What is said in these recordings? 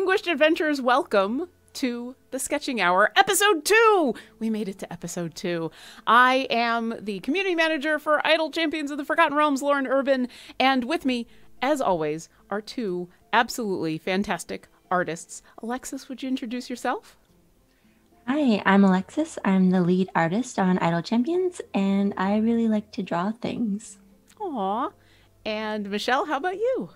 distinguished adventurers, welcome to the Sketching Hour, episode 2. We made it to episode 2. I am the community manager for Idle Champions of the Forgotten Realms, Lauren Urban, and with me, as always, are two absolutely fantastic artists. Alexis, would you introduce yourself? Hi, I'm Alexis. I'm the lead artist on Idle Champions, and I really like to draw things. Aw. And Michelle, how about you?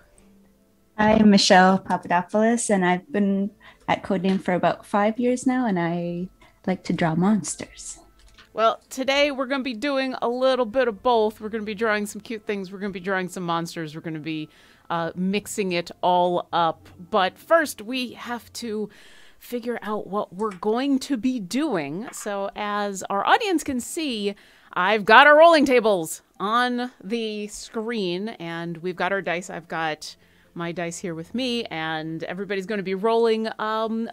I'm Michelle Papadopoulos, and I've been at Codename for about 5 years now, and I like to draw monsters. Well, today we're going to be doing a little bit of both. We're going to be drawing some cute things. We're going to be drawing some monsters. We're going to be mixing it all up. But first, we have to figure out what we're going to be doing. So as our audience can see, I've got our rolling tables on the screen, and we've got our dice. I've got my dice here with me, and everybody's going to be rolling.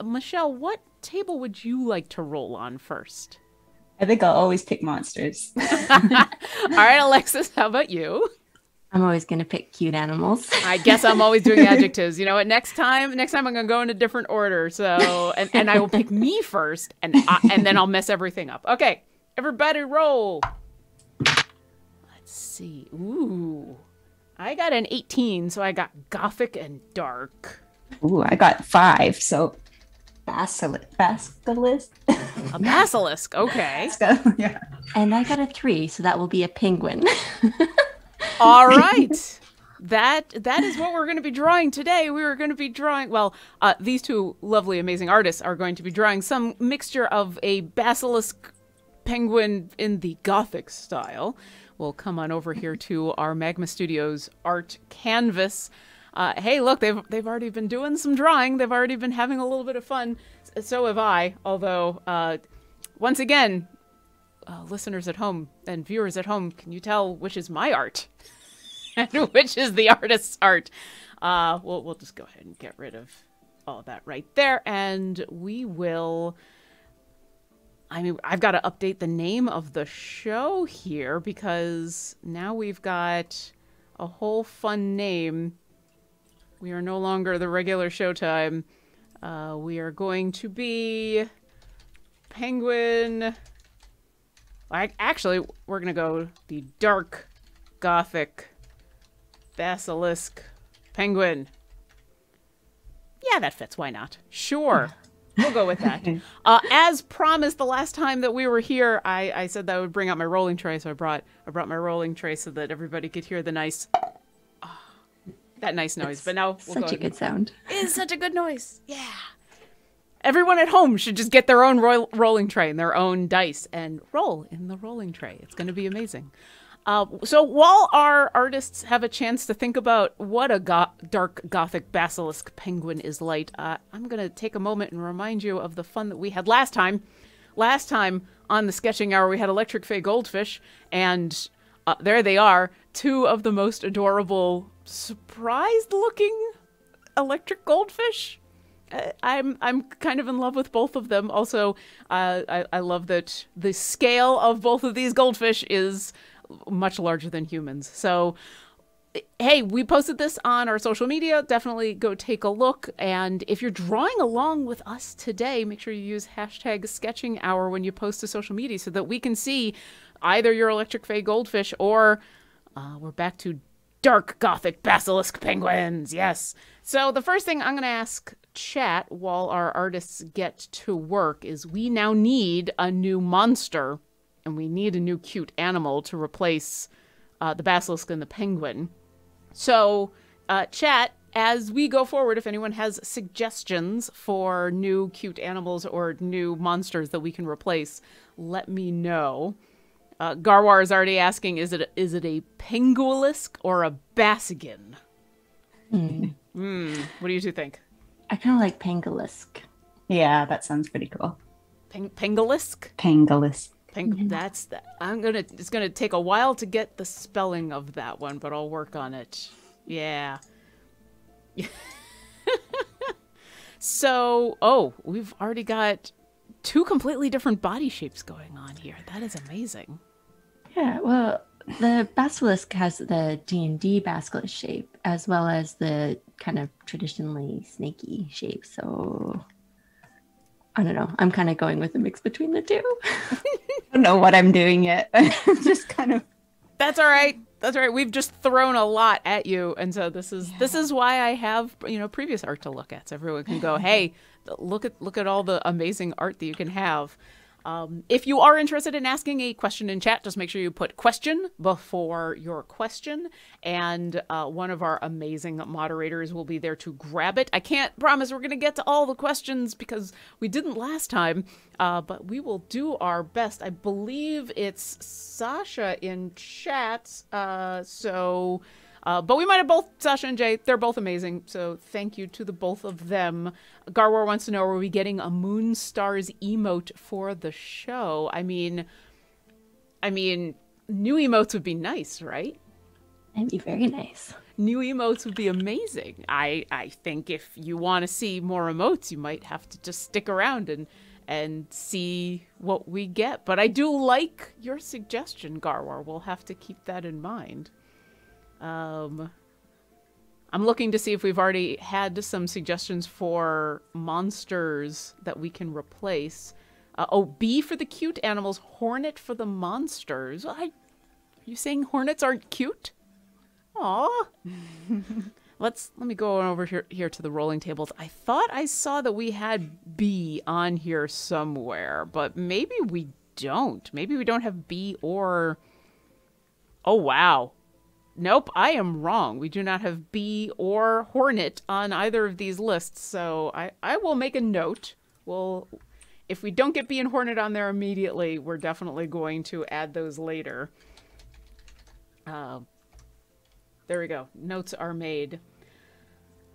Michelle, what table would you like to roll on first? I think I'll always pick monsters. All right, Alexis, how about you? I'm always going to pick cute animals. I guess I'm always doing adjectives. You know what? Next time I'm going to go in a different order. So, and I will pick me first, and then I'll mess everything up. Okay, everybody roll. Let's see. Ooh, I got an 18, so I got Gothic and Dark. Ooh, I got 5, so Basilisk. A basilisk, okay. Yeah. And I got a 3, so that will be a penguin. All right. That is what we're going to be drawing today. We were going to be drawing, well, these two lovely, amazing artists are going to be drawing some mixture of a basilisk penguin in the Gothic style. We'll come on over here to our Magma Studios art canvas. Hey, look, they've already been doing some drawing. They've already been having a little bit of fun. So have I, although, once again, listeners at home and viewers at home, can you tell which is my art and which is the artist's art? We'll just go ahead and get rid of all that right there, and we will... I mean, I've got to update the name of the show here because now we've got a whole fun name. We are no longer the regular Showtime. We are going to be Penguin... Actually, we're going to go the Dark Gothic Basilisk Penguin. Yeah, that fits. Why not? Sure. We'll go with that. As promised, the last time that we were here, I said that I would bring out my rolling tray, so I brought my rolling tray so that everybody could hear the nice... that nice noise. But now we'll such a good sound. It is such a good noise. Yeah. Everyone at home should just get their own rolling tray and their own dice and roll in the rolling tray. It's going to be amazing. So while our artists have a chance to think about what a dark Gothic basilisk penguin is like, I'm going to take a moment and remind you of the fun that we had last time. Last time on the Sketching Hour, we had Electric Fey Goldfish, and there they are, two of the most adorable, surprised-looking electric goldfish. I'm kind of in love with both of them. Also, I love that the scale of both of these goldfish is much larger than humans. So, hey, we posted this on our social media. Definitely go take a look. And if you're drawing along with us today, make sure you use hashtag Sketching Hour when you post to social media so that we can see either your Electric Fey Goldfish or we're back to Dark Gothic Basilisk Penguins. Yes. So the first thing I'm going to ask chat while our artists get to work is we now need a new monster and we need a new cute animal to replace the basilisk and the penguin. So chat, as we go forward, if anyone has suggestions for new cute animals or new monsters that we can replace, let me know. Garwar is already asking, is it a penguilisk or a basigan? What do you two think? I kind of like pangolisk. Yeah, that sounds pretty cool. Pangolisk? Pangolisk. That's that. It's gonna take a while to get the spelling of that one, but I'll work on it. Yeah. So, we've already got 2 completely different body shapes going on here. That is amazing. Yeah, well, the basilisk has the D&D basilisk shape as well as the kind of traditionally snaky shape. So I don't know. I'm kind of going with a mix between the two. I don't know what I'm doing yet. Just kind of. That's all right. That's all right. We've just thrown a lot at you, and so this is why I have previous art to look at. So everyone can go, hey, look at all the amazing art that you can have. If you are interested in asking a question in chat, just make sure you put question before your question, and one of our amazing moderators will be there to grab it. I can't promise we're going to get to all the questions because we didn't last time, but we will do our best. I believe it's Sasha in chat, but we might have both, Sasha and Jay. They're both amazing, so thank you to the both of them. Garwar wants to know, are we getting a Moonstars emote for the show? I mean, new emotes would be nice, right? That'd be very nice. New emotes would be amazing. I think if you want to see more emotes, you might have to just stick around and see what we get. But I do like your suggestion, Garwar. We'll have to keep that in mind. I'm looking to see if we've already had some suggestions for monsters that we can replace. Bee for the cute animals, hornet for the monsters. Are you saying hornets aren't cute? Aw. Let me go over here to the rolling tables. I thought I saw that we had bee on here somewhere, but maybe we don't. Maybe we don't have bee or... Oh, wow. Nope, I am wrong. We do not have bee or hornet on either of these lists, so I will make a note. If we don't get bee and hornet on there immediately, we're definitely going to add those later. There we go. Notes are made.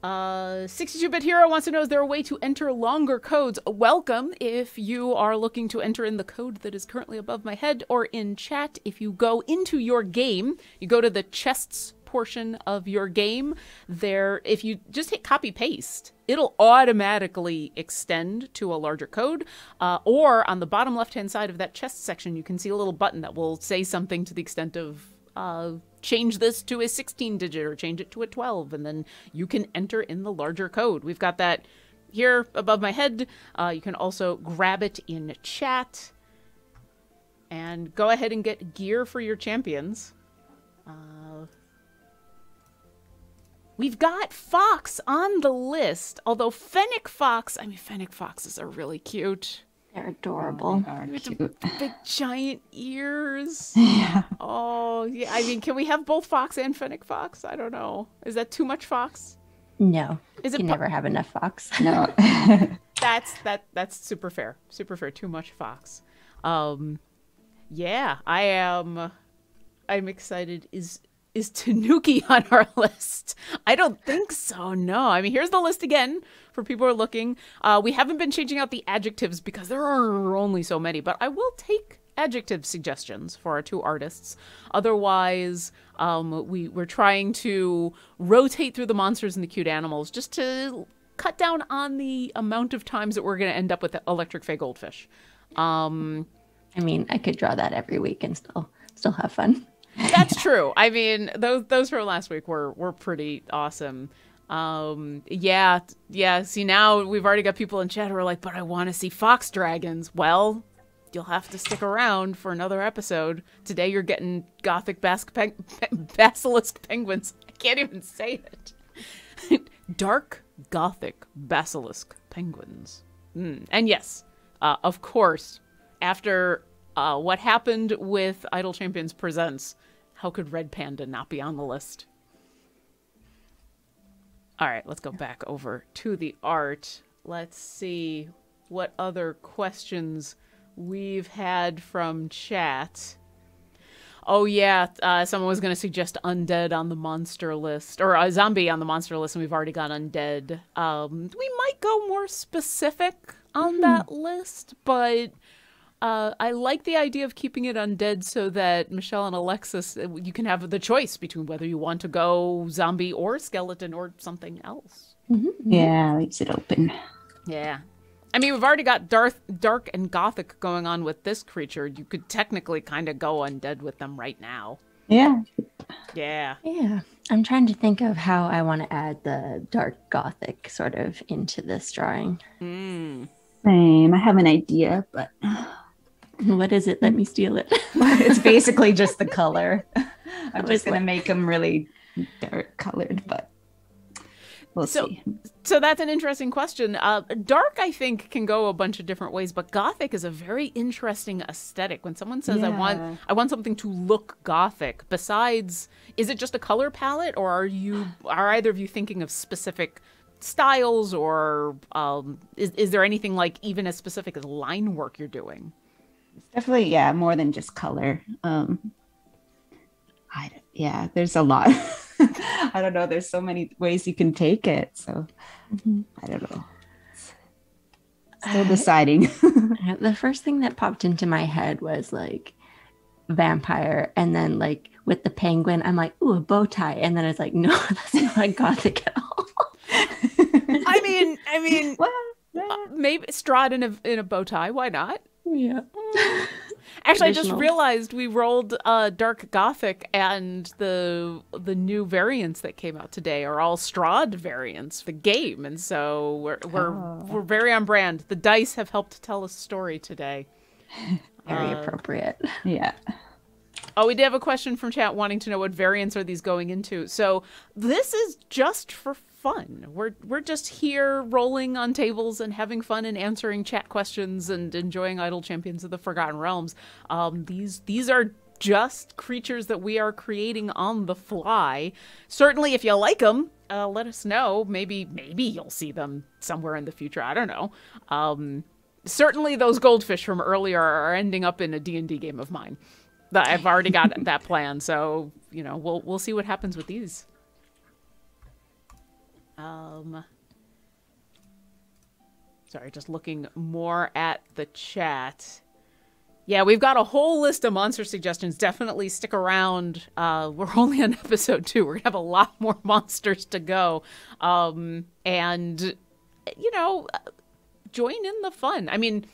62-Bit Hero wants to know, is there a way to enter longer codes? Welcome if you are looking to enter in the code that is currently above my head or in chat. If you go into your game, you go to the chests portion of your game. There, if you just hit copy paste, it'll automatically extend to a larger code. Or on the bottom left-hand side of that chest section, you can see a little button that will say something to the extent of change this to a 16-digit or change it to a 12, and then you can enter in the larger code. We've got that here above my head. You can also grab it in chat and go ahead and get gear for your champions. We've got Fox on the list, although Fennec Foxes are really cute. They're adorable. With big giant ears. Yeah. Oh, yeah. I mean, can we have both Fox and Fennec Fox? I don't know. Is that too much Fox? No. Is you it can never have enough Fox. No. That's super fair. Super fair. Too much Fox. Yeah, I'm excited. Is Tanuki on our list? I don't think so, no. I mean, here's the list again for people who are looking. We haven't been changing out the adjectives because there are only so many, but I will take adjective suggestions for our two artists. Otherwise, we're trying to rotate through the monsters and the cute animals just to cut down on the amount of times that we're going to end up with the Electric Fey Goldfish. I mean, I could draw that every week and still have fun. That's true. I mean, those from last week were pretty awesome. Yeah. See, now we've already got people in chat who are like, but I want to see fox dragons. Well, you'll have to stick around for another episode. Today you're getting Gothic Basilisk penguins. I can't even say it. Dark Gothic Basilisk penguins. And yes, of course, after what happened with Idle Champions Presents, how could Red Panda not be on the list? All right, let's go back over to the art. Let's see what other questions we've had from chat. Oh yeah, someone was going to suggest undead on the monster list, or a zombie on the monster list, and we've already got undead. We might go more specific on that list, but I like the idea of keeping it undead so that Michelle and Alexis, you can have the choice between whether you want to go zombie or skeleton or something else. Yeah, leaves it open. Yeah. I mean, we've already got dark and gothic going on with this creature. You could technically kind of go undead with them right now. Yeah. Yeah. Yeah. I'm trying to think of how I want to add the dark Gothic sort of into this drawing. Mm. Same. I have an idea, but What is it? Let me steal it. it's basically just the color. I'm just going to like- make them really dark colored, but we'll see. So that's an interesting question. Dark, I think, can go a bunch of different ways, but Gothic is a very interesting aesthetic. When someone says, Yeah. I want something to look Gothic, besides, is it just a color palette, or are either of you thinking of specific styles, or is there anything like even as specific as line work you're doing? It's definitely, yeah, more than just color. Yeah, there's a lot. I don't know. There's so many ways you can take it. So I don't know. Still deciding. The first thing that popped into my head was like vampire, and then like with the penguin, I'm like, ooh, a bow tie, and then it's like, no, that's not Gothic at all. I mean, Well, maybe Strahd in a bow tie. Why not? Yeah. Actually, I just Traditional. realized we rolled Dark Gothic, and the new variants that came out today are all Strahd variants for game, and so we're very on brand. The dice have helped tell a story today. Very appropriate. yeah. Oh, we did have a question from chat wanting to know what variants are these going into. So this is just for fun. We're just here rolling on tables and having fun and answering chat questions and enjoying Idle Champions of the Forgotten Realms. These are just creatures that we are creating on the fly. Certainly, if you like them, let us know. Maybe you'll see them somewhere in the future. I don't know. Certainly, those goldfish from earlier are ending up in a D&D game of mine. That I've already got that plan, so we'll see what happens with these. Sorry, just looking more at the chat. Yeah, we've got a whole list of monster suggestions. Definitely stick around. We're only on episode 2. We're gonna have a lot more monsters to go, and join in the fun. I mean,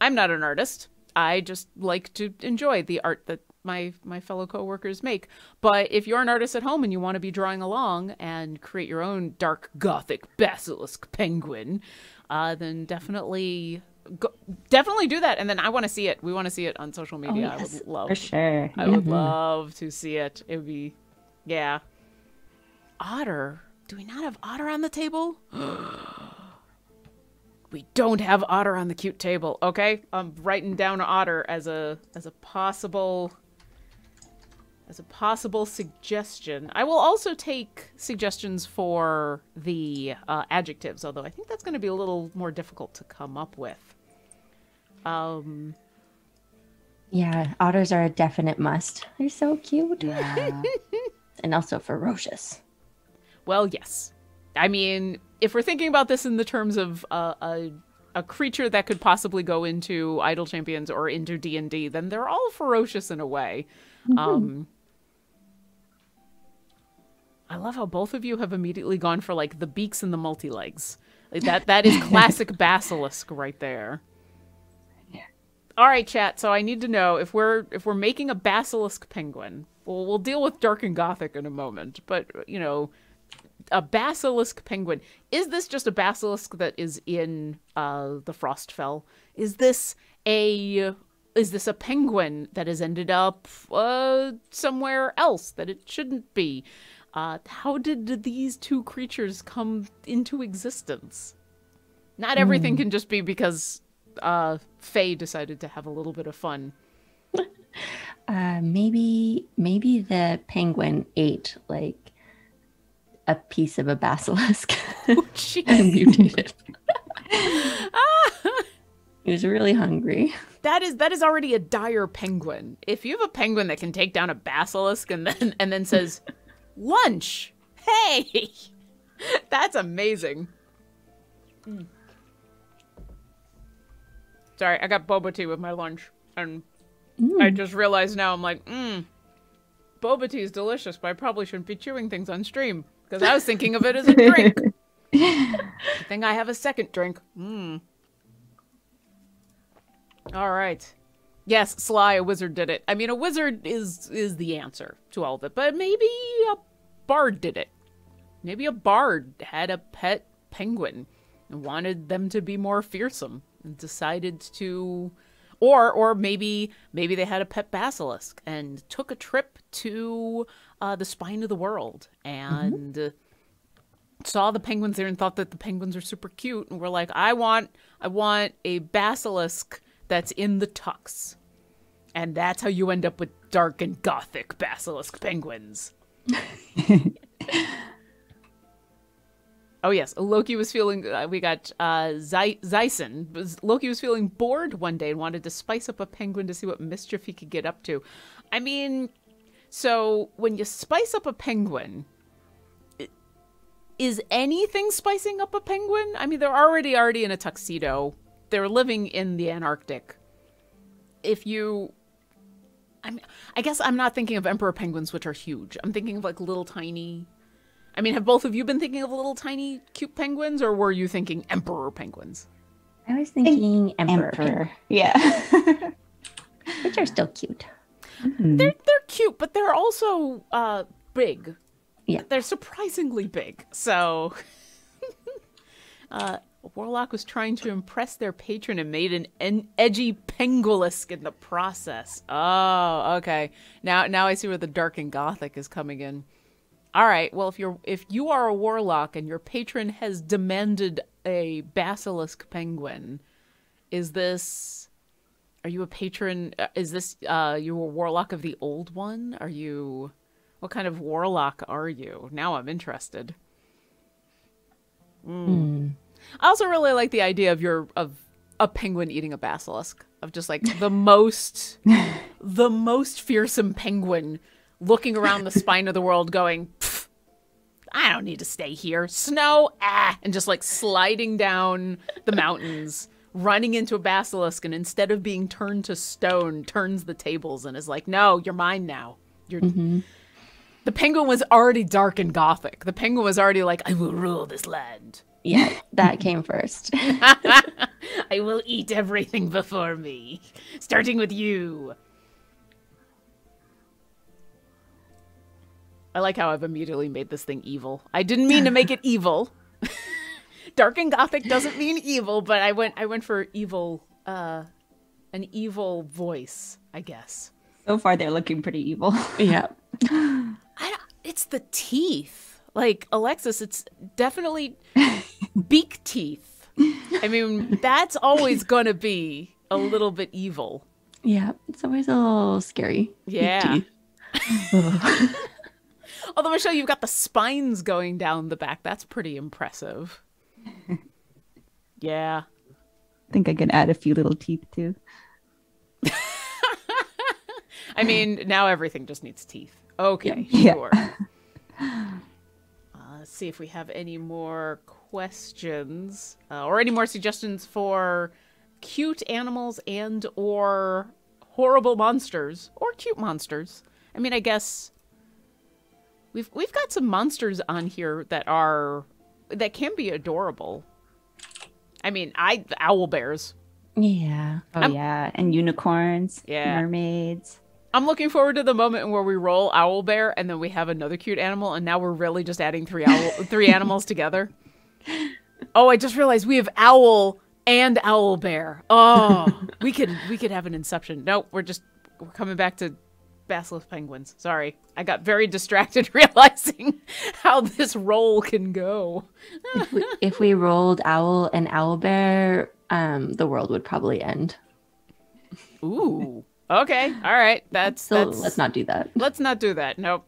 I'm not an artist. I just like to enjoy the art that my fellow coworkers make. But if you're an artist at home and you want to be drawing along and create your own dark Gothic basilisk penguin, then definitely do that. And then I want to see it. We want to see it on social media. Oh, yes, I would love For sure. I would love to see it. It would be, yeah. Otter. Do we not have otter on the table? We don't have otter on the cute table. Okay, I'm writing down otter as a possible suggestion. I will also take suggestions for the adjectives, although I think that's going to be a little more difficult to come up with. Yeah, otters are a definite must. They're so cute. Yeah. And also ferocious. Well, yes. I mean, if we're thinking about this in the terms of a creature that could possibly go into Idle Champions or into D&D, then they're all ferocious in a way. I love how both of you have immediately gone for like the beaks and the multi-legs. Like, that is classic basilisk right there. Yeah. All right, chat. So I need to know if we're making a basilisk penguin. Well, we'll deal with Dark and Gothic in a moment, but a basilisk penguin. Is this just a basilisk that is in the Frostfell? Is this a penguin that has ended up somewhere else that it shouldn't be? How did these two creatures come into existence? Not everything can just be because Faye decided to have a little bit of fun. Maybe the penguin ate like a piece of a basilisk Oh, jeez. and mutated. He was really hungry. That is already a dire penguin. If you have a penguin that can take down a basilisk and then says, "Lunch, hey," that's amazing. Sorry, I got boba tea with my lunch, and I just realized now I'm like, boba tea is delicious, but I probably shouldn't be chewing things on stream because I was thinking of it as a drink. I think I have a second drink. All right. Yes, Sly, a wizard did it. I mean, a wizard is the answer to all of it, but maybe a bard did it. Maybe a bard had a pet penguin and wanted them to be more fearsome and decided to, or maybe they had a pet basilisk and took a trip to the spine of the world and saw the penguins there and thought that the penguins are super cute and were like, I want a basilisk that's in the tux. And that's how you end up with dark and gothic basilisk penguins. Oh, yes. Loki was feeling, we got Zyson. Loki was feeling bored one day and wanted to spice up a penguin to see what mischief he could get up to. I mean, so when you spice up a penguin, is anything spicing up a penguin? I mean, they're already in a tuxedo. They're living in the Antarctic. I guess I'm not thinking of emperor penguins, which are huge. I'm thinking of like little tiny. I mean, have both of you been thinking of little tiny cute penguins, or were you thinking emperor penguins? I was thinking emperor. Yeah. Which are still cute. They're cute, but they're also big. Yeah. They're surprisingly big. So Warlock was trying to impress their patron and made an edgy penguilisk in the process. Oh, okay. Now I see where the dark and gothic is coming in. All right. Well, if you are a warlock and your patron has demanded a basilisk penguin, are you a patron? Is this you a warlock of the old one? What kind of warlock are you? Now I'm interested. I also really like the idea of a penguin eating a basilisk, of just like the most fearsome penguin looking around the spine of the world going, I don't need to stay here. Snow, and just like sliding down the mountains, running into a basilisk, and instead of being turned to stone, turns the tables and is like, no, you're mine now. The penguin was already dark and gothic. The penguin was already like, I will rule this land. Yeah, that came first. I will eat everything before me, starting with you. I like how I've immediately made this thing evil. I didn't mean to make it evil. Dark and gothic doesn't mean evil, but I went for evil, an evil voice, I guess. So far, they're looking pretty evil. Yeah. It's the teeth. Like, Alexis, it's definitely beak teeth. I mean, that's always going to be a little bit evil. Yeah, it's always a little scary. Yeah. Although, Michelle, you've got the spines going down the back. That's pretty impressive. Yeah. I think I can add a few little teeth, too. I mean, now everything just needs teeth. Okay, yeah. Sure. Let's see if we have any more questions or any more suggestions for cute animals and or horrible monsters or cute monsters. I mean, I guess we've got some monsters on here that can be adorable. I mean, owl bears. Yeah. Yeah, and unicorns. Yeah. Mermaids. I'm looking forward to the moment where we roll owl bear and then we have another cute animal, and now we're really just adding three animals together. Oh, I just realized we have owl and owl bear. Oh, we could have an inception. Nope, we're coming back to basilisk penguins. Sorry, I got very distracted realizing how this roll can go. If we rolled owl and owl bear, the world would probably end. Ooh. Okay. All right. That's let's not do that. Let's not do that. Nope.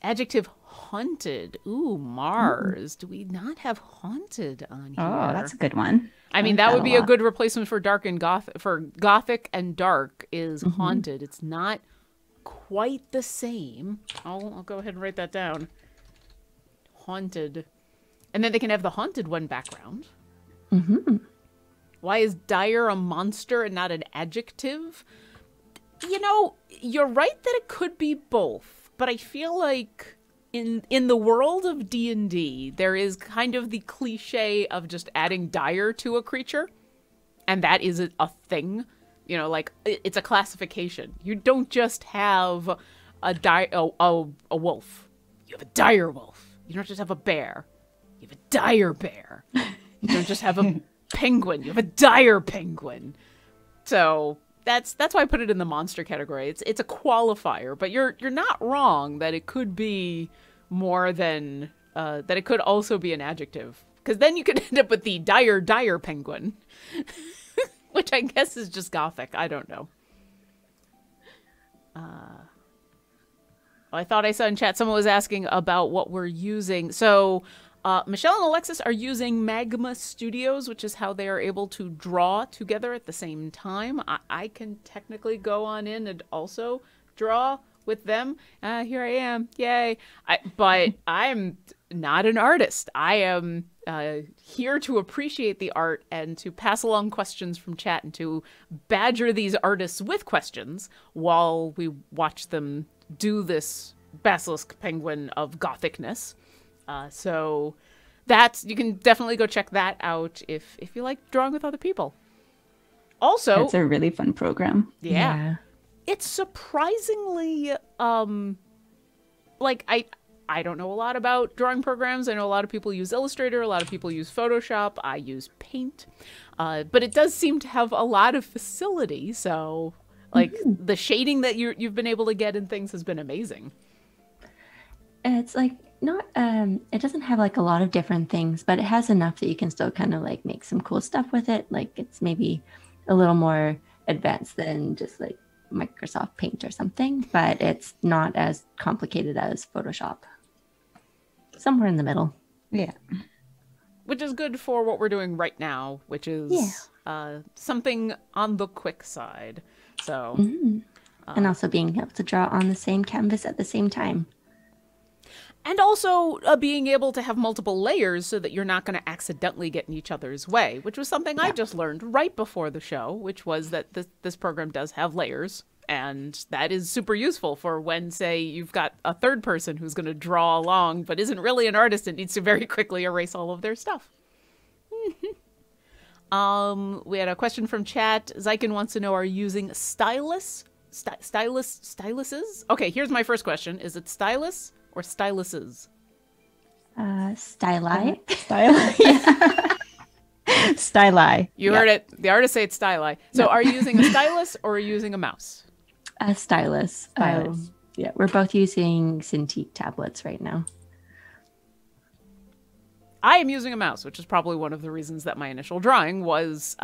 Adjective haunted. Ooh, Mars. Do we not have haunted on here? Oh, that's a good one. I mean, that would be a good replacement for dark and gothic. For gothic and dark is haunted. It's not quite the same. I'll go ahead and write that down. Haunted. And then they can have the haunted one background. Why is dire a monster and not an adjective? You know, you're right that it could be both, but I feel like in the world of D&D, there is kind of the cliche of just adding dire to a creature. and that is a thing. You know, like, it's a classification. You don't just have a wolf. You have a dire wolf. You don't just have a bear. You have a dire bear. You don't just have a penguin. You have a dire penguin. So that's why I put it in the monster category. It's a qualifier, but you're not wrong that it could be more than that. It could also be an adjective, because then you could end up with the dire penguin. Which I guess is just Gothic. I don't know. I thought I saw in chat someone was asking about what we're using. So Michelle and Alexis are using Magma Studios, which is how they are able to draw together at the same time. I can technically go on in and also draw with them. Here I am. Yay. But I'm not an artist. I am here to appreciate the art and to pass along questions from chat and to badger these artists with questions while we watch them do this basilisk penguin of Gothicness. So you can definitely go check that out if you like drawing with other people. Also, it's a really fun program. Yeah. It's surprisingly like I don't know a lot about drawing programs. I know a lot of people use Illustrator, a lot of people use Photoshop. I use Paint. But it does seem to have a lot of facility. So like the shading that you've been able to get in things has been amazing. It's like not it doesn't have like a lot of different things, but it has enough that you can still kind of like make some cool stuff with it. Like it's maybe a little more advanced than just like Microsoft Paint or something, but it's not as complicated as Photoshop. Somewhere in the middle. Yeah. Which is good for what we're doing right now, which is something on the quick side. So and also being able to draw on the same canvas at the same time. And also being able to have multiple layers so that you're not going to accidentally get in each other's way, which was something I just learned right before the show, which was that this program does have layers. And that is super useful for when, say, you've got a third person who's going to draw along but isn't really an artist and needs to very quickly erase all of their stuff. We had a question from chat. Zyken wants to know, are you using styluses? Okay, here's my first question. Is it stylus or styluses? Styli. Styli. You heard it. The artists say it's styli. So are you using a stylus or are you using a mouse? A stylus. Yeah, we're both using Cintiq tablets right now. I am using a mouse, which is probably one of the reasons that my initial drawing was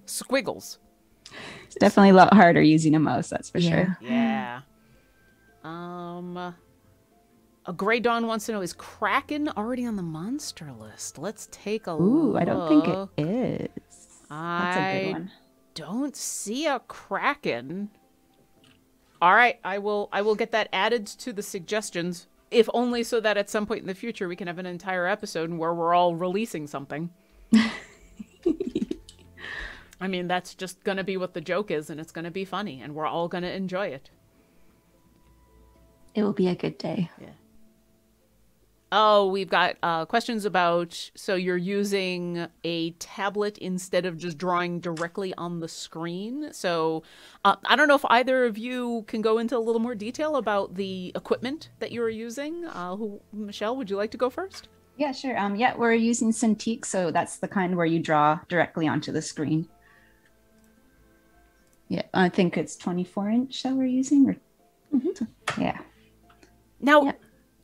squiggles. It's definitely a lot harder using a mouse, that's for sure. Yeah. A Grey Dawn wants to know, is Kraken already on the monster list? Let's take a look. Ooh, I don't think it is. That's a good one. Don't see a Kraken. All right, I will get that added to the suggestions, if only so that at some point in the future we can have an entire episode where we're all releasing something. I mean, that's just going to be what the joke is, and it's going to be funny, and we're all going to enjoy it. It will be a good day. Yeah. Oh, we've got questions about, so you're using a tablet instead of just drawing directly on the screen. So I don't know if either of you can go into a little more detail about the equipment that you're using. Michelle, would you like to go first? Yeah, sure. Yeah, we're using Cintiq, so that's the kind where you draw directly onto the screen. Yeah, I think it's 24-inch that we're using. Or... Yeah. Now,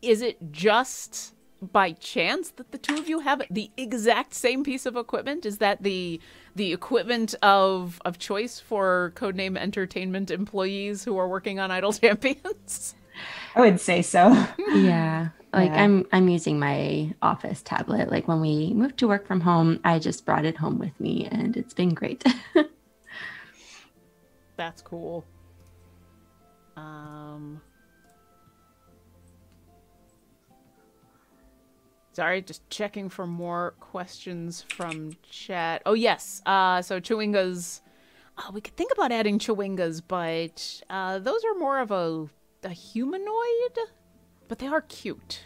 is it just by chance that the two of you have the exact same piece of equipment? Is that the equipment of choice for Codename Entertainment employees who are working on Idle Champions? I would say so. Yeah. Like I'm using my office tablet. Like when we moved to work from home, I just brought it home with me and it's been great. That's cool. Sorry, just checking for more questions from chat. Oh, yes. So Chewingas, we could think about adding Chewingas, but those are more of a humanoid, but they are cute.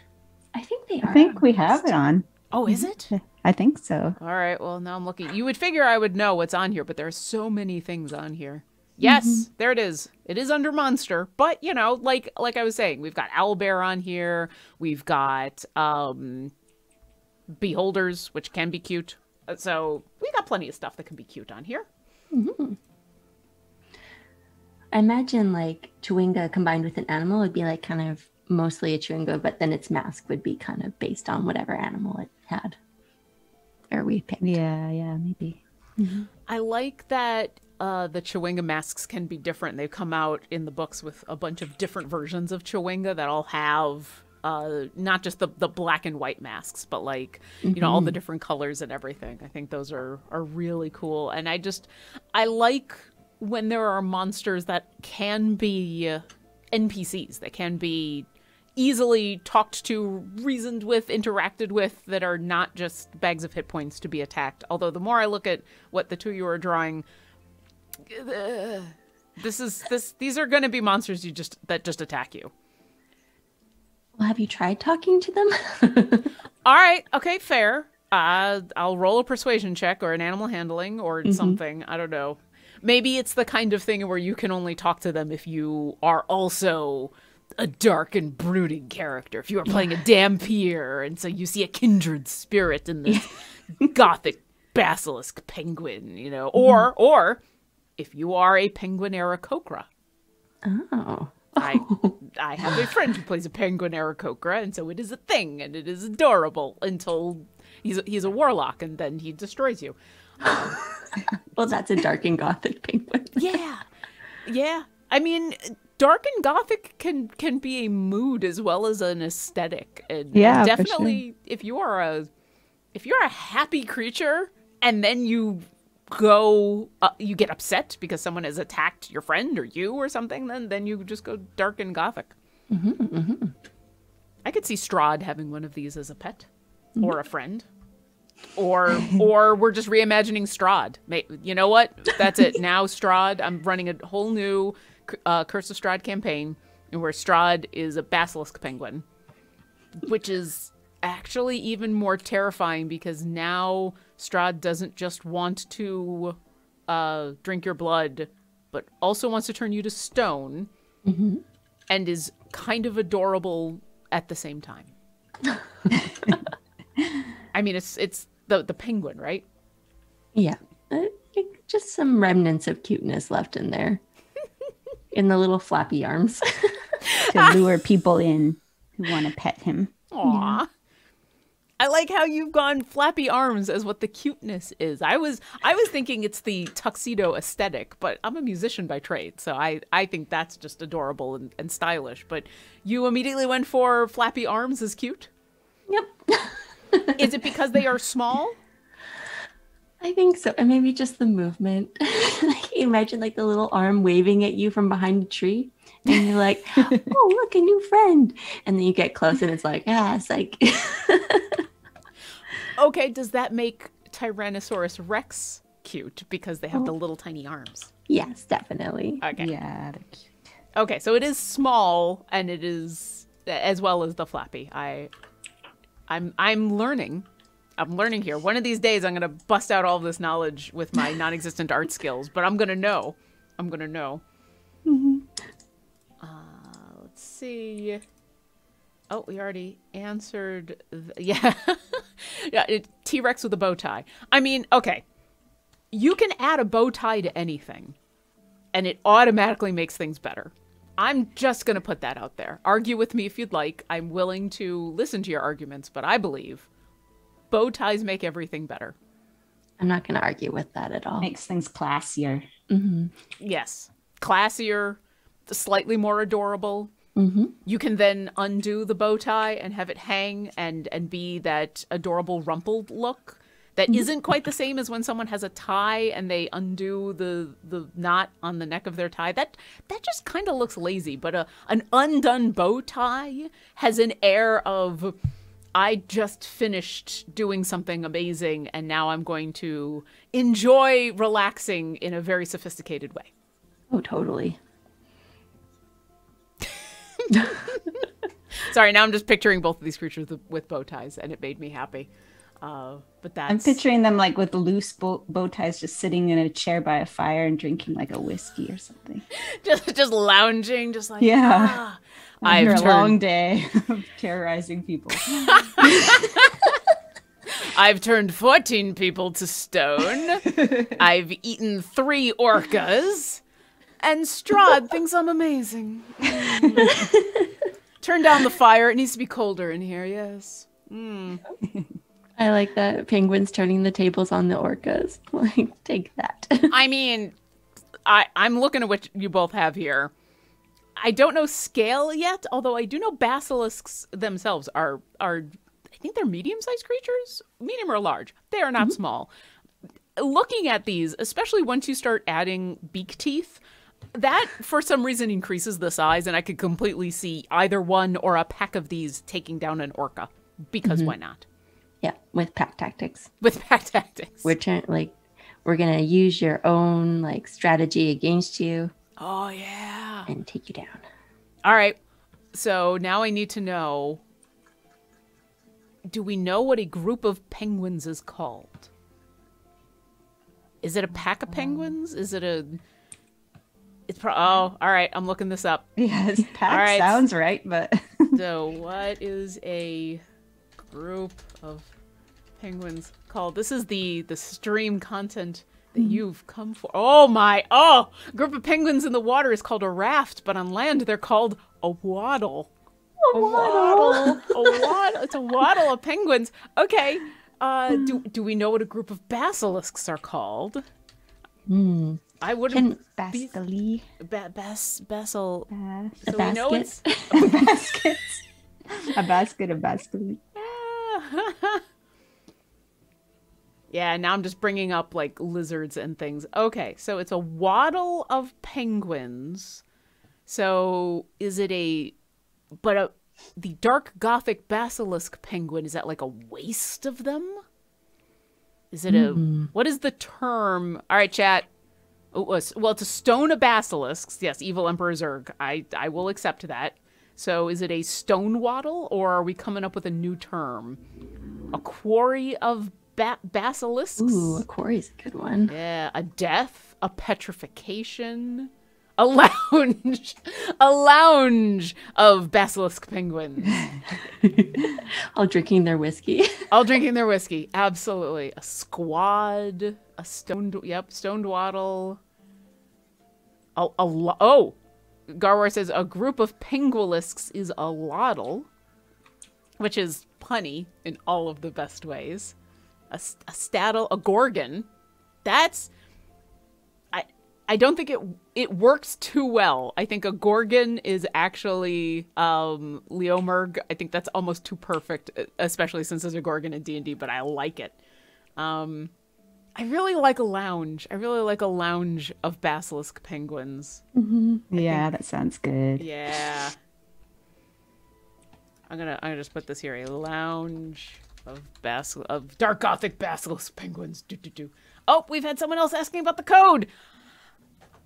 I think they are. I think we have it on. Oh, is it? I think so. All right. Well, now I'm looking. You would figure I would know what's on here, but there are so many things on here. Yes, there it is. It is under monster, but you know, like I was saying, we've got owlbear on here. We've got beholders, which can be cute. So we got plenty of stuff that can be cute on here. I imagine like Chewinga combined with an animal would be like kind of mostly a Chewinga, but then its mask would be kind of based on whatever animal it had. Or we picked. Yeah, maybe. I like that the Chewinga masks can be different. They've come out in the books with a bunch of different versions of Chewinga that all have not just the black and white masks, but like, you know, all the different colors and everything. I think those are really cool. And I like when there are monsters that can be NPCs, that can be easily talked to, reasoned with, interacted with, that are not just bags of hit points to be attacked. Although the more I look at what the two of you are drawing, these are going to be monsters that just attack you. Well, have you tried talking to them? All right. Okay, fair. I'll roll a persuasion check or an animal handling or something. I don't know. Maybe it's the kind of thing where you can only talk to them if you are also a dark and brooding character. If you are playing a Dampier, and so you see a kindred spirit in this Gothic Basilisk penguin, you know, or if you are a penguin Aarakocra. Oh. I have a friend who plays a penguin Aarakocra, and so it is a thing, and it is adorable until he's a warlock, and then he destroys you. Well, that's a dark and Gothic penguin. Yeah. I mean, dark and Gothic can be a mood as well as an aesthetic, and definitely if you're a happy creature, and then you get upset because someone has attacked your friend or you or something, then you just go dark and Gothic. I could see Strahd having one of these as a pet or a friend, or we're just reimagining Strahd. You know what? That's it. Now Strahd, I'm running a whole new Curse of Strahd campaign where Strahd is a basilisk penguin, which is actually even more terrifying because now Strahd doesn't just want to drink your blood, but also wants to turn you to stone, and is kind of adorable at the same time. I mean, it's the penguin, right? Yeah, just some remnants of cuteness left in there, in the little flappy arms, to lure people in who want to pet him. Aw. Yeah. I like how you've gone flappy arms as what the cuteness is. I was thinking it's the tuxedo aesthetic, but I'm a musician by trade, so I think that's just adorable and stylish. But you immediately went for flappy arms as cute? Yep. Is it because they are small? I think so. And maybe just the movement. Like, imagine like the little arm waving at you from behind a tree. And you're like, oh, look, a new friend. And then you get close and it's like, it's like... Okay, does that make Tyrannosaurus Rex cute because they have the little tiny arms? Yes, definitely. Okay. Yeah, they're cute. Okay, so it is small and it is as well as the flappy. I'm learning. I'm learning here. One of these days I'm going to bust out all this knowledge with my non-existent art skills, but I'm going to know. Let's see. Oh, we already answered. Yeah. T-Rex with a bow tie. I mean, okay. You can add a bow tie to anything, and it automatically makes things better. I'm just going to put that out there. Argue with me if you'd like. I'm willing to listen to your arguments, but I believe bow ties make everything better. I'm not going to argue with that at all. Makes things classier. Yes. Classier, slightly more adorable. You can then undo the bow tie and have it hang and be that adorable rumpled look that isn't quite the same as when someone has a tie and they undo the knot on the neck of their tie. That just kind of looks lazy, but an undone bow tie has an air of, I just finished doing something amazing and now I'm going to enjoy relaxing in a very sophisticated way. Oh, totally. Sorry, now I'm just picturing both of these creatures with bow ties, and it made me happy. But that's... I'm picturing them like with loose bow ties, just sitting in a chair by a fire and drinking like a whiskey or something. just lounging, just like, yeah. I've After a long day of terrorizing people. I've turned 14 people to stone. I've eaten 3 orcas. And Strahd thinks I'm amazing. Turn down the fire. It needs to be colder in here, yes. I like that. Penguins turning the tables on the orcas. Like, take that. I mean, I'm looking at what you both have here. I don't know scale yet, although I do know basilisks themselves are I think they're medium-sized creatures? Medium or large. They are not small. Looking at these, especially once you start adding beak teeth, that for some reason increases the size, and I could completely see either one or a pack of these taking down an orca. Because why not? Yeah, with pack tactics. With pack tactics. We're gonna use your own like strategy against you. Oh yeah. And take you down. All right. So now I need to know, do we know what a group of penguins is called? Is it a pack of penguins? Is it a... all right. I'm looking this up. Yes, pack sounds right, but... So what is a group of penguins called? This is the stream content that you've come for. Oh my, a group of penguins in the water is called a raft, but on land they're called a waddle. A waddle. It's a waddle of penguins. Okay. Do we know what a group of basilisks are called? I wouldn't. Basili. Basil. So we know it's Baskets. A basket of basili. Yeah, now I'm just bringing up like lizards and things. Okay, so it's a waddle of penguins. So is it the dark Gothic Basilisk penguin, is that like a waste of them? Is it what is the term? All right, chat. Well, it's a stone of basilisks. Yes, evil Emperor Zerg. I will accept that. So is it a stone waddle, or are we coming up with a new term? A quarry of basilisks? Ooh, a quarry's a good one. Yeah, a death, a petrification, a lounge of basilisk penguins. All drinking their whiskey. All drinking their whiskey, absolutely. A squad, a stoned waddle. Garwar says a group of penguilisks is a loddle, which is punny in all of the best ways. A staddle, a gorgon. That's... I don't think it works too well. I think a gorgon is actually Leomurg. I think that's almost too perfect, especially since there's a gorgon in D&D, but I like it. I really like a lounge. I really like a lounge of basilisk penguins. Yeah, that sounds good. Yeah. I'm gonna just put this here. A lounge of dark Gothic basilisk penguins. Oh, we've had someone else asking about the code.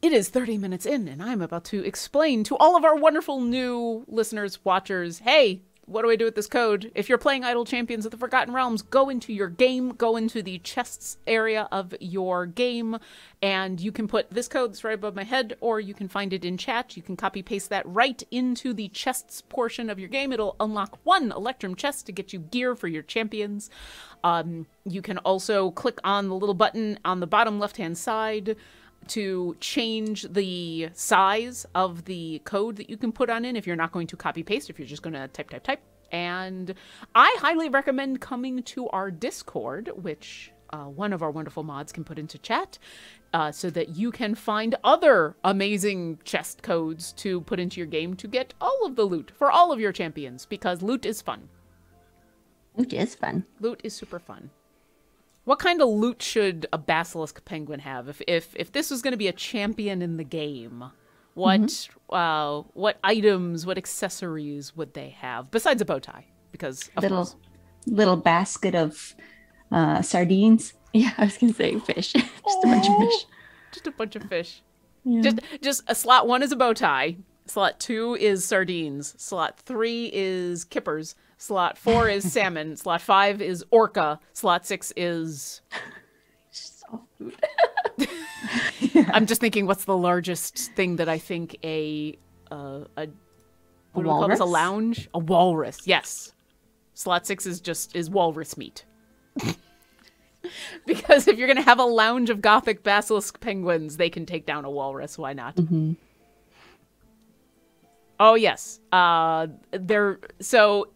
It is 30 minutes in, and I'm about to explain to all of our wonderful new listeners, watchers, hey, what do I do with this code? If you're playing Idle Champions of the Forgotten Realms, go into your game, go into the chests area of your game, and you can put this code that's right above my head, or you can find it in chat. You can copy-paste that right into the chests portion of your game. It'll unlock 1 Electrum chest to get you gear for your champions. You can also click on the little button on the bottom left-hand side to change the size of the code that you can put on in if you're not going to copy paste, if you're just going to type. And I highly recommend coming to our Discord, which one of our wonderful mods can put into chat, so that you can find other amazing chest codes to put into your game to get all of the loot for all of your champions, because loot is fun. Loot is fun. Loot is super fun. What kind of loot should a basilisk penguin have? If this was going to be a champion in the game, what items, what accessories would they have besides a bow tie? Because little basket of sardines. Yeah, I was gonna say fish. Just a bunch of fish. Just a bunch of fish. Yeah. Just a slot 1 is a bow tie. Slot 2 is sardines. Slot 3 is kippers. Slot 4 is salmon. Slot 5 is orca. Slot 6 is... Soft food. I'm just thinking, what's the largest thing that I think a what do we call this? A lounge? A walrus. Yes. Slot 6 is walrus meat. Because if you're going to have a lounge of Gothic Basilisk penguins, they can take down a walrus. Why not? Mm-hmm. Oh, yes. So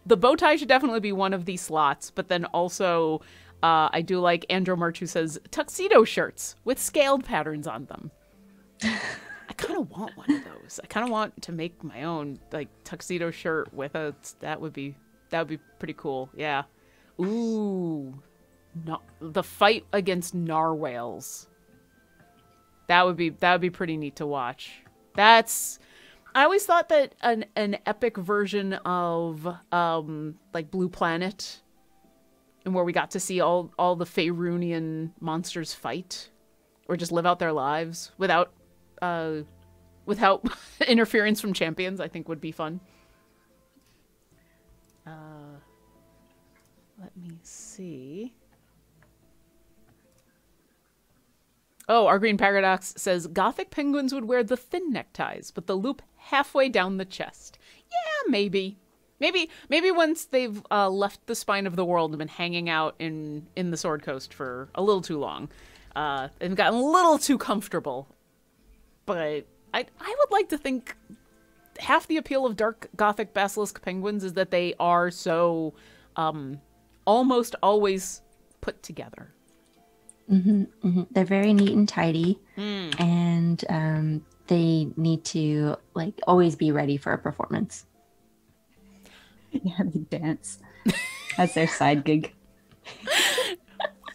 the bow tie should definitely be one of these slots, but then also I do like Andrew March, who says tuxedo shirts with scaled patterns on them. I kind of want one of those. I kind of want to make my own like tuxedo shirt with a... That would be pretty cool. Yeah. Ooh. No, the fight against narwhals. That would be pretty neat to watch. I always thought that an epic version of like Blue Planet, and where we got to see all the Faerunian monsters fight or just live out their lives without interference from champions, I think would be fun. Let me see. Oh, our Green Paradox says Gothic penguins would wear the thin neckties, but the loop halfway down the chest. Yeah, maybe. Maybe once they've left the spine of the world and been hanging out in the Sword Coast for a little too long, and gotten a little too comfortable. But I would like to think half the appeal of dark Gothic Basilisk penguins is that they are so almost always put together. Mm-hmm, mm-hmm. They're very neat and tidy, and they need to like always be ready for a performance. Yeah, they dance. That's their side gig.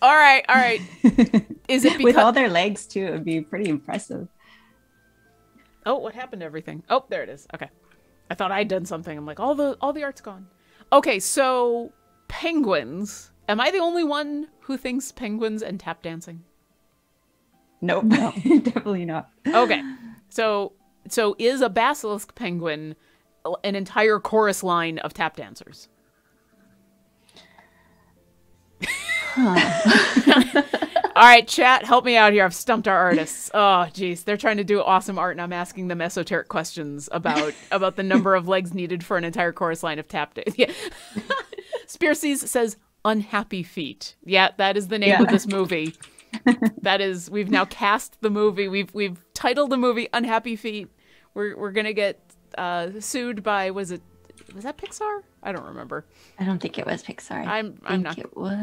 All right. Is it because... with all their legs too? It would be pretty impressive. Oh, what happened to everything? Oh, there it is. Okay, I thought I'd done something. I'm like, all the art's gone. Okay, so penguins. Am I the only one who thinks penguins and tap dancing? Nope, no. Definitely not. Okay, so is a basilisk penguin an entire chorus line of tap dancers? Huh. All right, chat, help me out here. I've stumped our artists. Oh, geez, they're trying to do awesome art, and I'm asking them esoteric questions about the number of legs needed for an entire chorus line of tap dance. Yeah. Spearseas says Unhappy Feet. Yeah, that is the name of this movie. That is, we've now cast the movie. We've titled the movie Unhappy Feet. We're gonna get sued by, was that Pixar? I don't remember. I don't think it was Pixar. I'm not. It was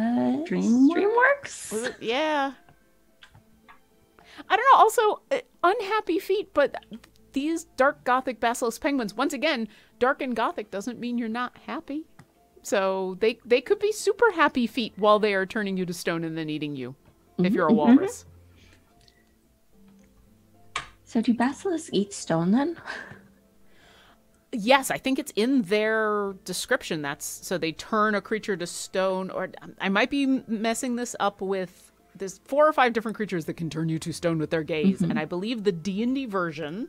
DreamWorks. Was it? Yeah. I don't know. Also, Unhappy Feet, but these dark Gothic Basilisk penguins. Once again, dark and Gothic doesn't mean you're not happy. So they could be super happy feet while they are turning you to stone and then eating you, if you're a walrus. So do basilisks eat stone then? Yes, I think it's in their description. So they turn a creature to stone, or I might be messing this up with, there's 4 or 5 different creatures that can turn you to stone with their gaze, and I believe the D&D version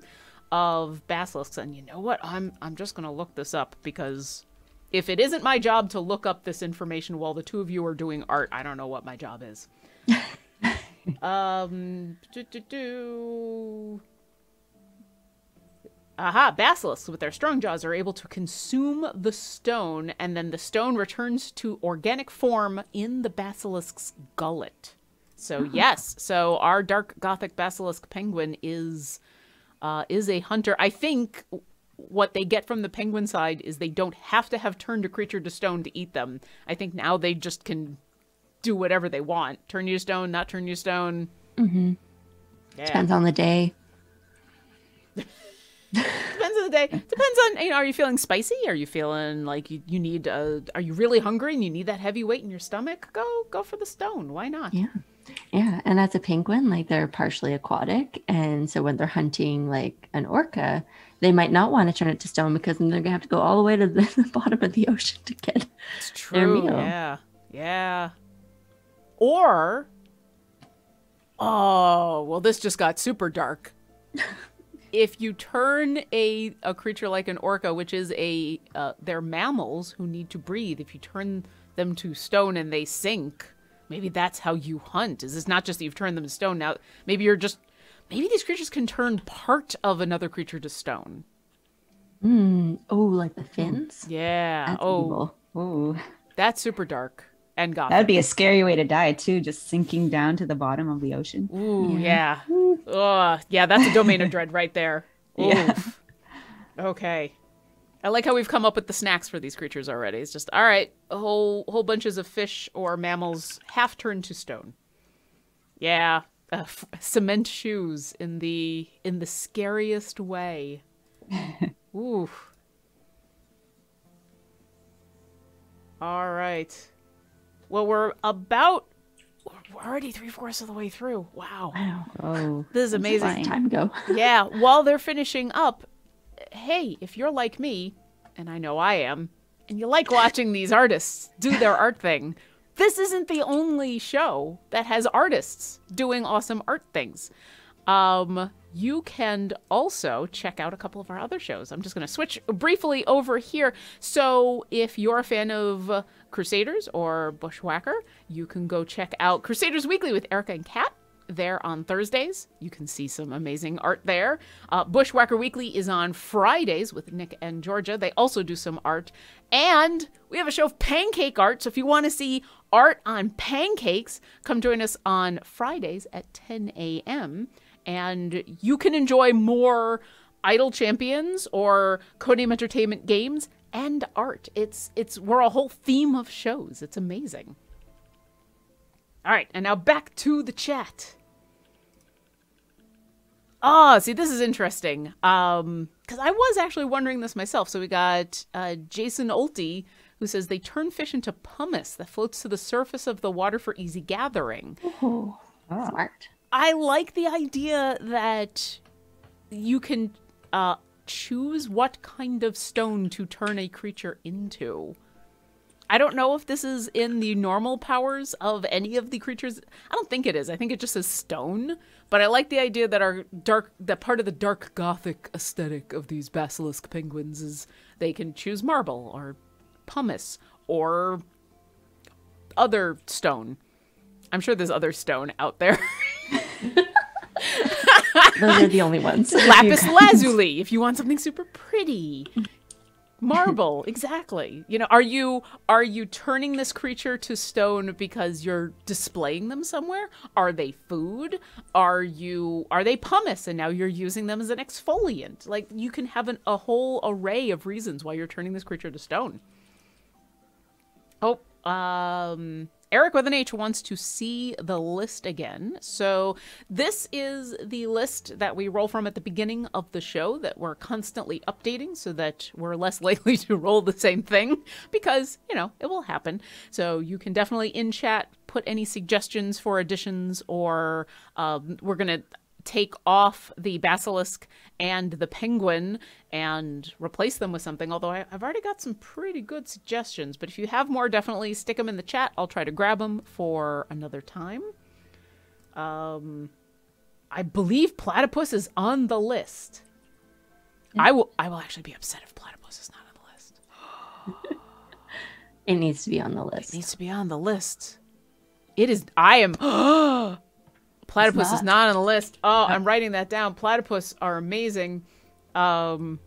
of basilisks, and you know what, I'm just gonna look this up, because if it isn't my job to look up this information while the two of you are doing art, I don't know what my job is. Aha, basilisks with their strong jaws are able to consume the stone, and then the stone returns to organic form in the basilisk's gullet. So yes, so our dark Gothic basilisk penguin is a hunter. I think what they get from the penguin side is they don't have to have turned a creature to stone to eat them. I think now they just can do whatever they want. Turn you to stone, not turn you to stone. Mm-hmm. Yeah. Depends on the day. Depends on the day. Depends on, are you feeling spicy? Are you feeling like you need, are you really hungry and you need that heavy weight in your stomach? Go for the stone. Why not? Yeah. Yeah. And as a penguin, like they're partially aquatic. And so when they're hunting like an orca, they might not want to turn it to stone because then they're going to have to go all the way to the bottom of the ocean to get their meal. Yeah. Yeah. Or, oh, well, this just got super dark. if you turn a creature like an orca, which is they're mammals who need to breathe, if you turn them to stone and they sink, maybe that's how you hunt. Is it's not just that you've turned them to stone. Now, maybe these creatures can turn part of another creature to stone. Oh, like the fins? Yeah. That's evil. Ooh. That's super dark and gothic. That would be a scary way to die too, just sinking down to the bottom of the ocean. Ooh, yeah. Yeah, that's a domain of dread right there. Yeah. Oof. Okay. I like how we've come up with the snacks for these creatures already. It's just, all right, whole bunches of fish or mammals half turned to stone. Yeah. Cement shoes in the scariest way. Ooh. All right. Well, we're already 3/4 of the way through. Wow. Oh, This is amazing. Time to go. Yeah. While they're finishing up, hey, if you're like me, and I know I am, and you like watching these artists do their art thing, this isn't the only show that has artists doing awesome art things. You can also check out a couple of our other shows. I'm just going to switch briefly over here. So if you're a fan of Crusaders or Bushwhacker, you can go check out Crusaders Weekly with Erica and Kat. There on Thursdays. You can see some amazing art there. Bushwhacker Weekly is on Fridays with Nick and Georgia. They also do some art. And we have a show of pancake art. So if you want to see art on pancakes, come join us on Fridays at 10 a.m. And you can enjoy more Idle Champions or Codename Entertainment games and art. We're a whole theme of shows. It's amazing. All right, and now back to the chat. See, this is interesting. Because I was actually wondering this myself. So we got Jason Olte, who says they turn fish into pumice that floats to the surface of the water for easy gathering. Oh, smart. I like the idea that you can choose what kind of stone to turn a creature into. I don't know if this is in the normal powers of any of the creatures. I don't think it is. I think it just says stone. But I like the idea that part of the dark Gothic aesthetic of these basilisk penguins is they can choose marble or pumice or other stone. I'm sure there's other stone out there. Those are the only ones. Lapis lazuli, if you want something super pretty. Marble, exactly. You know, are you turning this creature to stone because you're displaying them somewhere? Are they food? Are they pumice and now you're using them as an exfoliant? Like, you can have a whole array of reasons why you're turning this creature to stone. Oh, Eric with an H wants to see the list again. So this is the list that we roll from at the beginning of the show that we're constantly updating so that we're less likely to roll the same thing because, you know, it will happen. So you can definitely in chat put any suggestions for additions or we're going to take off the basilisk and the penguin and replace them with something. Although I've already got some pretty good suggestions, but if you have more, definitely stick them in the chat. I'll try to grab them for another time. I believe platypus is on the list. Yeah. I will actually be upset if platypus is not on the list. It needs to be on the list. It needs to be on the list. It is. I am. Platypus is not on the list. Oh, I'm writing that down. Platypus are amazing. Platypus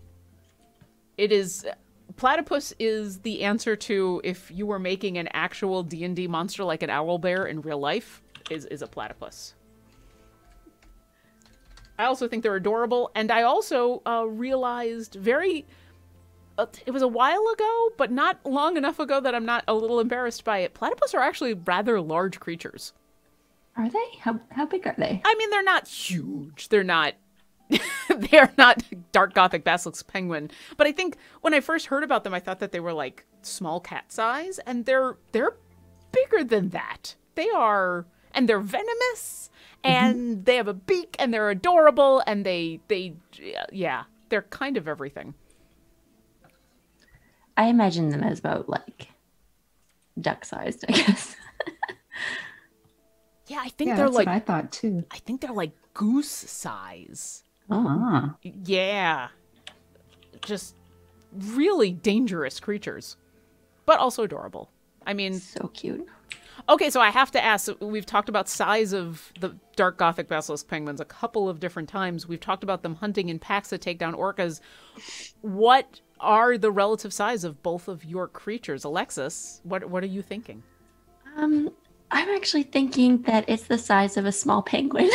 is the answer to if you were making an actual D&D monster like an owlbear in real life, is a platypus. I also think they're adorable, and I also realized it was a while ago, but not long enough ago that I'm not a little embarrassed by it. Platypus are actually rather large creatures. Are they? How big are they? I mean, they're not huge. They're not they're not dark Gothic Basilisk penguin. But I think when I first heard about them, I thought that they were like small cat size, and they're bigger than that. They are, and they're venomous, and they have a beak, and they're adorable, and yeah, they're kind of everything. I imagine them as about like duck sized, I guess. Yeah, I think they're like. What I thought too. I think they're like goose size. Ah. Yeah. Just really dangerous creatures, but also adorable. I mean, So cute. okay, so I have to ask, we've talked about size of the dark Gothic Basilisk penguins a couple of different times. We've talked about them hunting in packs to take down orcas. What are the relative size of both of your creatures? Alexis, what are you thinking? I'm actually thinking that it's the size of a small penguin.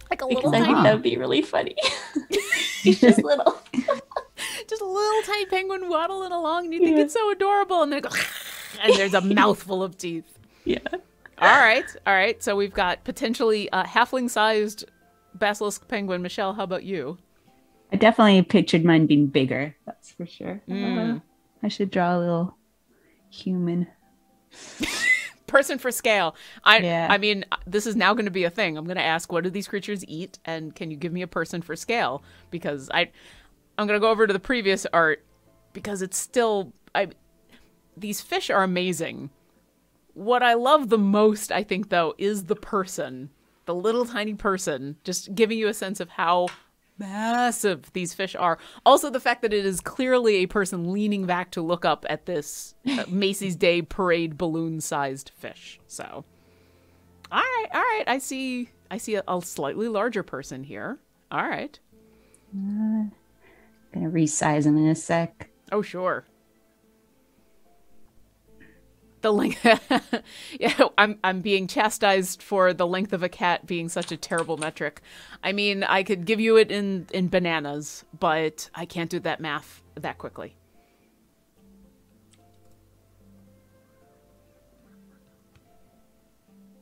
Like a Because little I think tiny, that would be really funny. He's just little. just a little tiny penguin waddling along, and you think it's so adorable, and then it goes, and there's a mouthful of teeth. Yeah. All right. So we've got potentially a halfling-sized basilisk penguin. Michelle, how about you? I definitely pictured mine being bigger. That's for sure. I should draw a little human. Person for scale. I Yeah. mean, this is now going to be a thing. I'm going to ask, what do these creatures eat? And can you give me a person for scale? Because I'm going to go over to the previous art because it's still, these fish are amazing. What I love the most, I think, though, is the person, the little tiny person, just giving you a sense of how massive these fish are. Also, the fact that it is clearly a person leaning back to look up at this Macy's Day Parade balloon-sized fish. So, all right. I see a slightly larger person here. All right. Gonna resize them in a sec. Oh, sure. The length. Yeah, I'm being chastised for the length of a cat being such a terrible metric. I mean, I could give you it in bananas, but I can't do that math that quickly.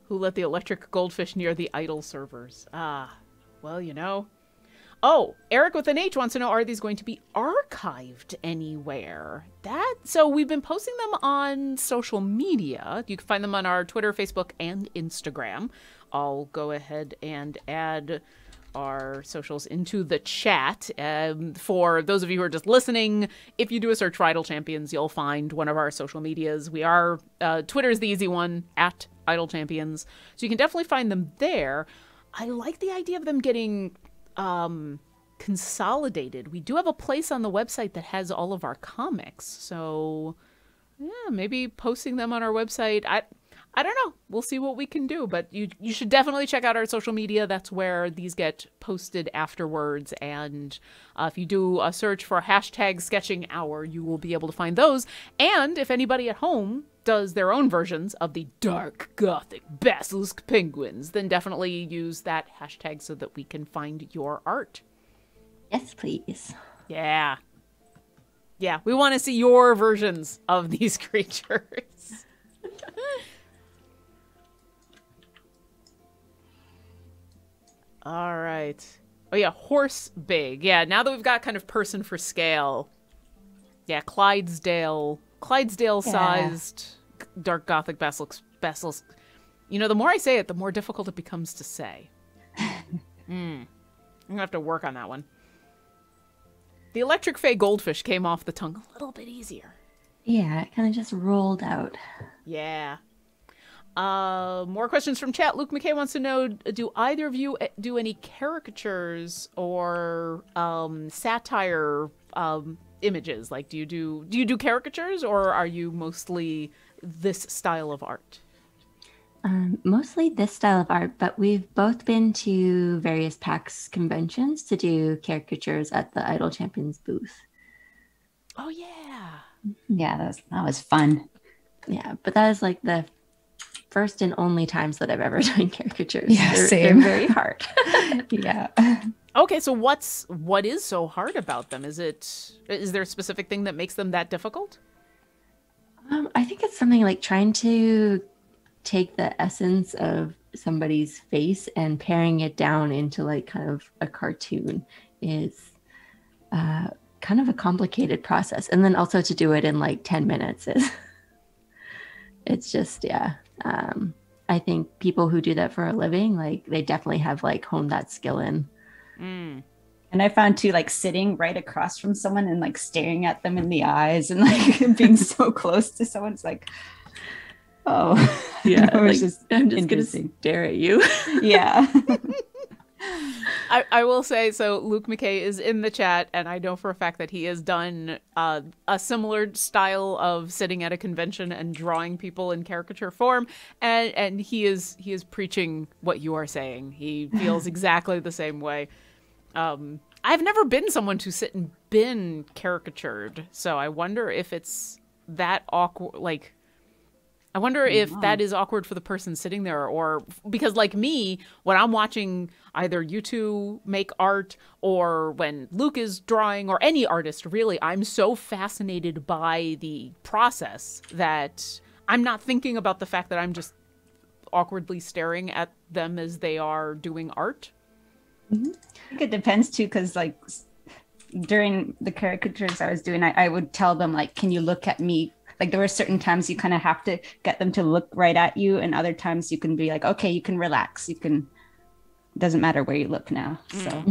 Who let the electric goldfish near the idle servers? Ah, well, you know. Oh, Eric with an H wants to know, are these going to be archived anywhere? So we've been posting them on social media. You can find them on our Twitter, Facebook, and Instagram. I'll go ahead and add our socials into the chat. For those of you who are just listening, if you do a search for Idle Champions, you'll find one of our social medias. We are, Twitter is the easy one, at Idle Champions. So you can definitely find them there. I like the idea of them getting consolidated. We do have a place on the website that has all of our comics, so yeah, maybe posting them on our website. I don't know. We'll see what we can do, but you should definitely check out our social media. That's where these get posted afterwards, and if you do a search for hashtag sketching hour, you will be able to find those. And if anybody at home does their own versions of the dark Gothic Basilisk penguins, then definitely use that hashtag so that we can find your art. Yes, please. Yeah, we want to see your versions of these creatures. All right. Oh yeah, horse big. Yeah, now that we've got kind of person for scale. Yeah, Clydesdale-sized dark Gothic basilisk. You know, the more I say it, the more difficult it becomes to say. I'm gonna have to work on that one. The electric fey goldfish came off the tongue a little bit easier. Yeah, it kind of just rolled out. Yeah. More questions from chat. Luke McKay wants to know, do either of you do any caricatures or satire images? Like, do you do caricatures, or are you mostly this style of art? Mostly this style of art, but we've both been to various PAX conventions to do caricatures at the Idle Champions booth. Oh yeah. Yeah, that was fun. Yeah, but that is like the first and only times that I've ever done caricatures. Yeah, they're same. very hard. Yeah. Okay, so what is so hard about them? Is there a specific thing that makes them that difficult? I think it's something like trying to take the essence of somebody's face and paring it down into like kind of a cartoon is kind of a complicated process. And then also to do it in like 10 minutes is it's just, yeah. I think people who do that for a living, like they definitely have like honed that skill in. And I found too, like sitting right across from someone and like staring at them in the eyes and like being so close to someone, it's like, oh Yeah, it was like, I'm just gonna interesting. stare at you. Yeah. I will say, so Luke McKay is in the chat, and I know for a fact that he has done a similar style of sitting at a convention and drawing people in caricature form, and he is preaching what you are saying. He feels exactly the same way. I've never been someone to sit and been caricatured, so I wonder if it's that awkward, like... I wonder if that is awkward for the person sitting there, or because like me, when I'm watching either you two make art or when Luke is drawing or any artist, really, I'm so fascinated by the process that I'm not thinking about the fact that I'm just awkwardly staring at them as they are doing art. Mm-hmm. I think it depends too, because like during the caricatures I was doing, I would tell them like, can you look at me? Like there were certain times you kind of have to get them to look right at you, and other times you can be like, okay, you can relax. You can, doesn't matter where you look now. So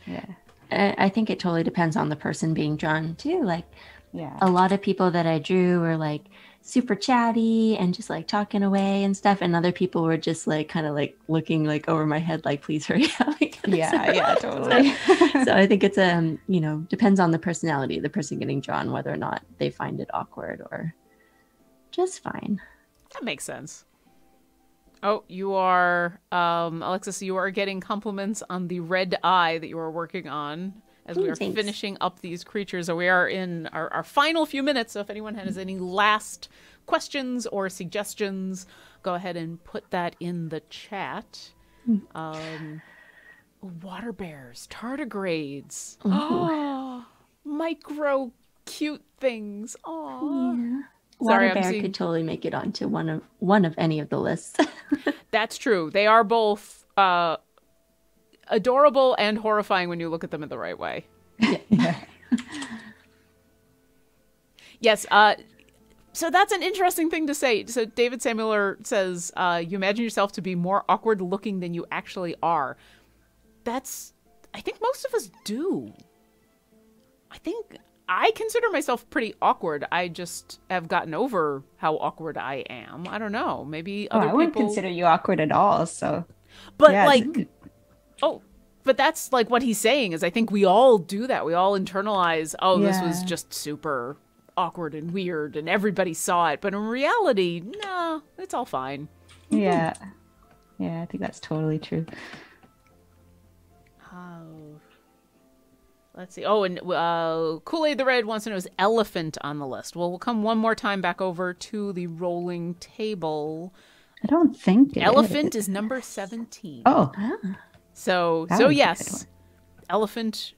yeah. I think it totally depends on the person being drawn too. Like yeah, a lot of people that I drew were like super chatty and just like talking away and stuff. And other people were just like kind of like looking like over my head, like, please hurry up. Yeah, totally. So I think it's depends on the personality of the person getting drawn, whether or not they find it awkward or just fine. That makes sense. Oh, you are, Alexis, you are getting compliments on the red eye that you are working on as we are finishing up these creatures. So we are in our final few minutes. So if anyone has any last questions or suggestions, go ahead and put that in the chat. Water bears, tardigrades. Oh, micro cute things. Oh, yeah. Sorry, Water bear could totally make it onto one of any of the lists. That's true. They are both adorable and horrifying when you look at them in the right way. Yeah. Yes. So that's an interesting thing to say. So David Samueler says, you imagine yourself to be more awkward looking than you actually are. I think most of us do. I think I consider myself pretty awkward. I just have gotten over how awkward I am. I don't know. Maybe other people... I wouldn't consider you awkward at all. So, but but that's like what he's saying is I think we all do that. We all internalize, this was just super awkward and weird and everybody saw it. But in reality, no, it's all fine. Yeah. Yeah, I think that's totally true. Let's see. Oh, and Kool-Aid the Red wants to know, is elephant on the list? Well, we'll come one more time back over to the rolling table. I don't think elephant is number 17. Oh. So yes, elephant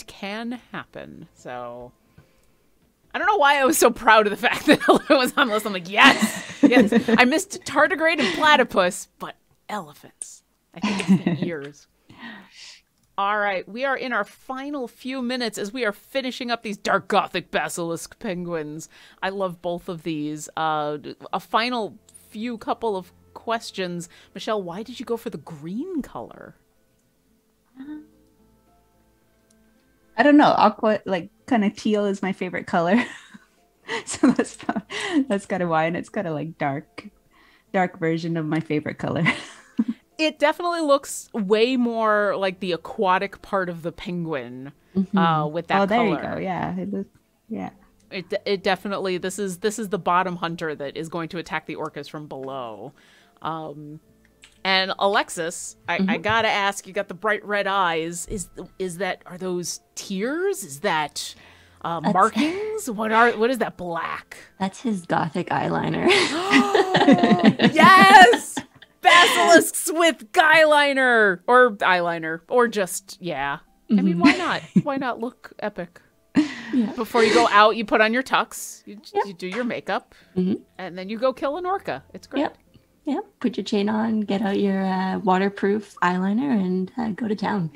can happen. So I don't know why I was so proud of the fact that elephant was on the list. I'm like, yes. I missed tardigrade and platypus, but elephants. I think it's the ears. All right, we are in our final few minutes as we are finishing up these dark Gothic Basilisk penguins. I love both of these. A final few couple of questions. Michelle, why did you go for the green color? I don't know. Aqua, like kind of teal is my favorite color. So that's kind of why. And it's kind of like dark version of my favorite color. It definitely looks way more like the aquatic part of the penguin with that color. Oh, there you go. Yeah. It definitely, this is the bottom hunter that is going to attack the orcas from below. And Alexis, I gotta ask, you got the bright red eyes. Are those tears? Is that markings? What is that black? That's his Gothic eyeliner. Yes! Basilisks with guyliner or eyeliner or just, I mean, why not? Why not look epic? Yeah. Before you go out, you put on your tux, you do your makeup, and then you go kill an orca. It's great. Yep. Put your chain on, get out your waterproof eyeliner, and go to town.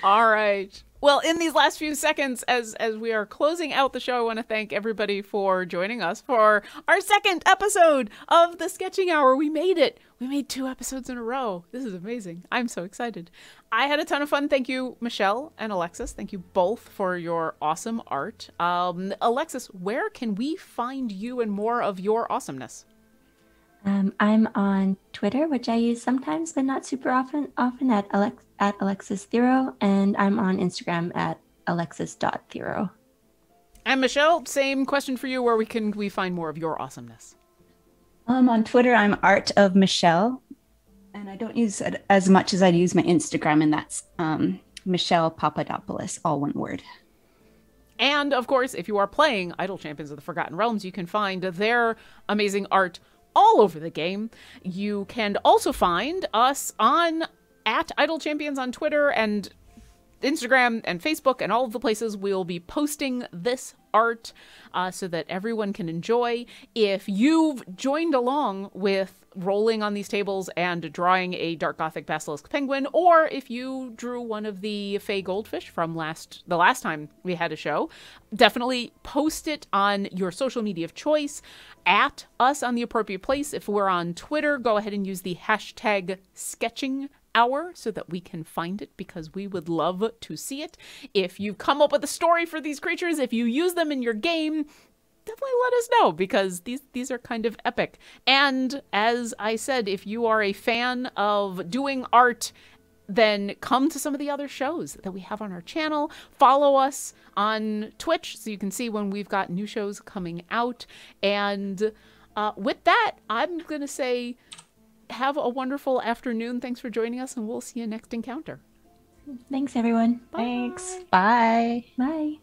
All right. Well, in these last few seconds, as we are closing out the show, I want to thank everybody for joining us for our second episode of the Sketching Hour. We made it. We made 2 episodes in a row. This is amazing. I'm so excited. I had a ton of fun. Thank you, Michelle and Alexis. Thank you both for your awesome art. Alexis, where can we find you and more of your awesomeness? I'm on Twitter, which I use sometimes, but not super often. Often at Alexis Theroux, and I'm on Instagram at alexis.theroux. And Michelle, same question for you. Where can we find more of your awesomeness? On Twitter, I'm Art of Michelle, and I don't use it as much as I use my Instagram, and that's Michelle Papadopoulos, all one word. And of course, if you are playing Idle Champions of the Forgotten Realms, you can find their amazing art all over the game. You can also find us at Idle Champions on Twitter and Instagram and Facebook and all of the places. We'll be posting this art so that everyone can enjoy. If you've joined along with rolling on these tables and drawing a Dark Gothic Basilisk penguin, or if you drew one of the Fey goldfish from the last time we had a show, definitely post it on your social media of choice, at us on the appropriate place. If we're on Twitter, go ahead and use the hashtag sketching hour so that we can find it, because we would love to see it. If you've come up with a story for these creatures, if you use them in your game, definitely let us know, because these are kind of epic. And as I said, if you are a fan of doing art, then come to some of the other shows that we have on our channel. Follow us on Twitch so you can see when we've got new shows coming out. And with that, I'm going to say have a wonderful afternoon. Thanks for joining us, and we'll see you next encounter. Thanks, everyone. Thanks. Bye. Bye.